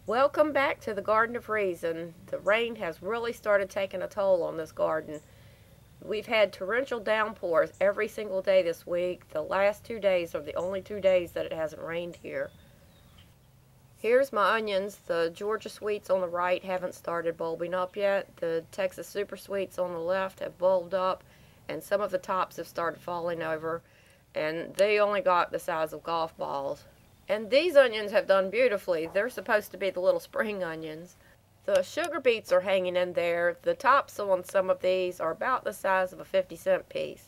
Welcome back to the Garden of Reason. The rain has really started taking a toll on this garden. We've had torrential downpours every single day this week. The last 2 days are the only 2 days that it hasn't rained here. Here's my onions. The Georgia Sweets on the right haven't started bulbing up yet. The Texas Super Sweets on the left have bulbed up, and some of the tops have started falling over, and they only got the size of golf balls. And these onions have done beautifully. They're supposed to be the little spring onions. The sugar beets are hanging in there. The tops on some of these are about the size of a 50-cent piece.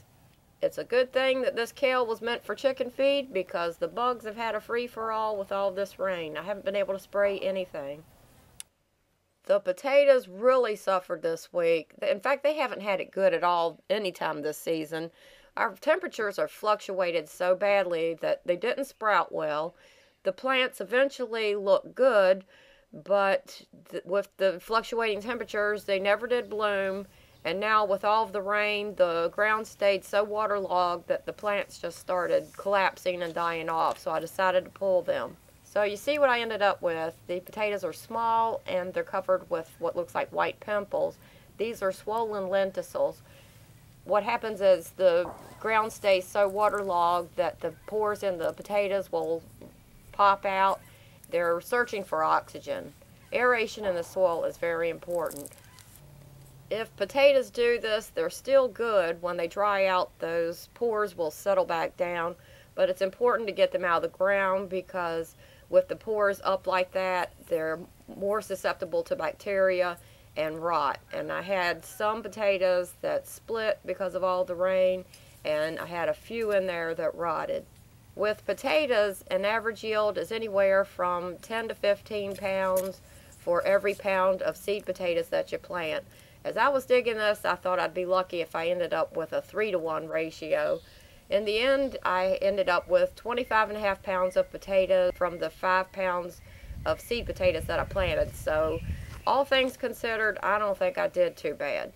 It's a good thing that this kale was meant for chicken feed because the bugs have had a free-for-all with all this rain. I haven't been able to spray anything. The potatoes really suffered this week. In fact, they haven't had it good at all any time this season. Our temperatures are fluctuated so badly that they didn't sprout well. The plants eventually look good, but with the fluctuating temperatures, they never did bloom. And now with all of the rain, the ground stayed so waterlogged that the plants just started collapsing and dying off, so I decided to pull them. So you see what I ended up with. The potatoes are small and they're covered with what looks like white pimples. These are swollen lenticels. What happens is the ground stays so waterlogged that the pores in the potatoes will pop out. They're searching for oxygen. Aeration in the soil is very important. If potatoes do this, they're still good. When they dry out, those pores will settle back down, but it's important to get them out of the ground because with the pores up like that, they're more susceptible to bacteria and rot. And I had some potatoes that split because of all the rain, and I had a few in there that rotted. With potatoes, an average yield is anywhere from 10 to 15 pounds for every pound of seed potatoes that you plant. As I was digging this, I thought I'd be lucky if I ended up with a 3-to-1 ratio. In the end, I ended up with 25.5 pounds of potatoes from the 5 pounds of seed potatoes that I planted. So all things considered, I don't think I did too bad.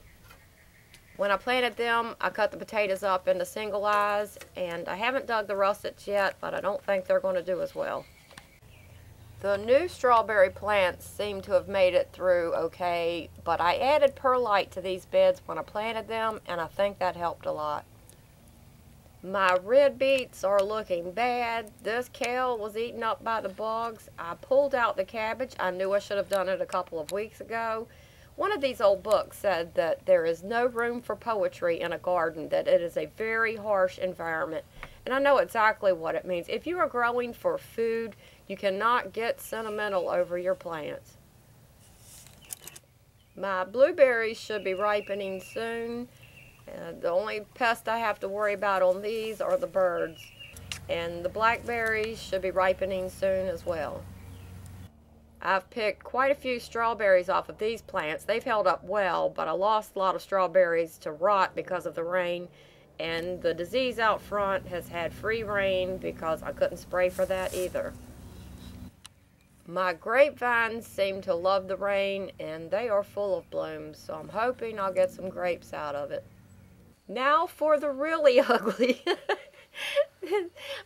When I planted them, I cut the potatoes up into single eyes, and I haven't dug the russets yet, but I don't think they're going to do as well. The new strawberry plants seem to have made it through okay, but I added perlite to these beds when I planted them, and I think that helped a lot. My red beets are looking bad. This kale was eaten up by the bugs. I pulled out the cabbage. I knew I should have done it a couple of weeks ago. One of these old books said that there is no room for poetry in a garden, that it is a very harsh environment. And I know exactly what it means. If you are growing for food, you cannot get sentimental over your plants. My blueberries should be ripening soon. The only pest I have to worry about on these are the birds. And the blackberries should be ripening soon as well. I've picked quite a few strawberries off of these plants. They've held up well, but I lost a lot of strawberries to rot because of the rain. And the disease out front has had free reign because I couldn't spray for that either. My grapevines seem to love the rain, and they are full of blooms, so I'm hoping I'll get some grapes out of it. Now for the really ugly.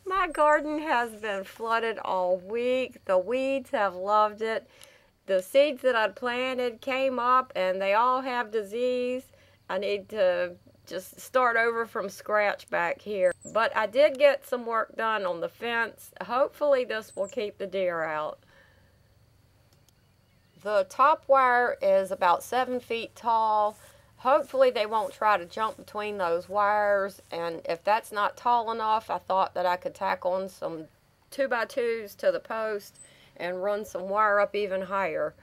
My garden has been flooded all week. The weeds have loved it. The seeds that I'd planted came up and they all have disease. I need to just start over from scratch back here. But I did get some work done on the fence. Hopefully this will keep the deer out. The top wire is about 7 feet tall. Hopefully they won't try to jump between those wires, and if that's not tall enough, I thought that I could tack on some 2x2s to the post and run some wire up even higher.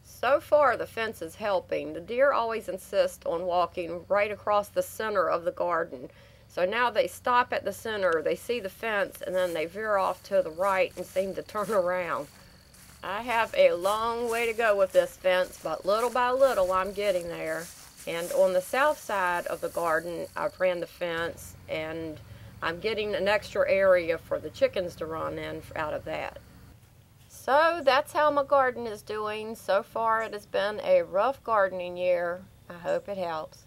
So far the fence is helping. The deer always insist on walking right across the center of the garden. So now they stop at the center, they see the fence, and then they veer off to the right and seem to turn around. I have a long way to go with this fence, but little by little I'm getting there. And on the south side of the garden, I've ran the fence, and I'm getting an extra area for the chickens to run in out of that. So that's how my garden is doing. So far it has been a rough gardening year. I hope it helps.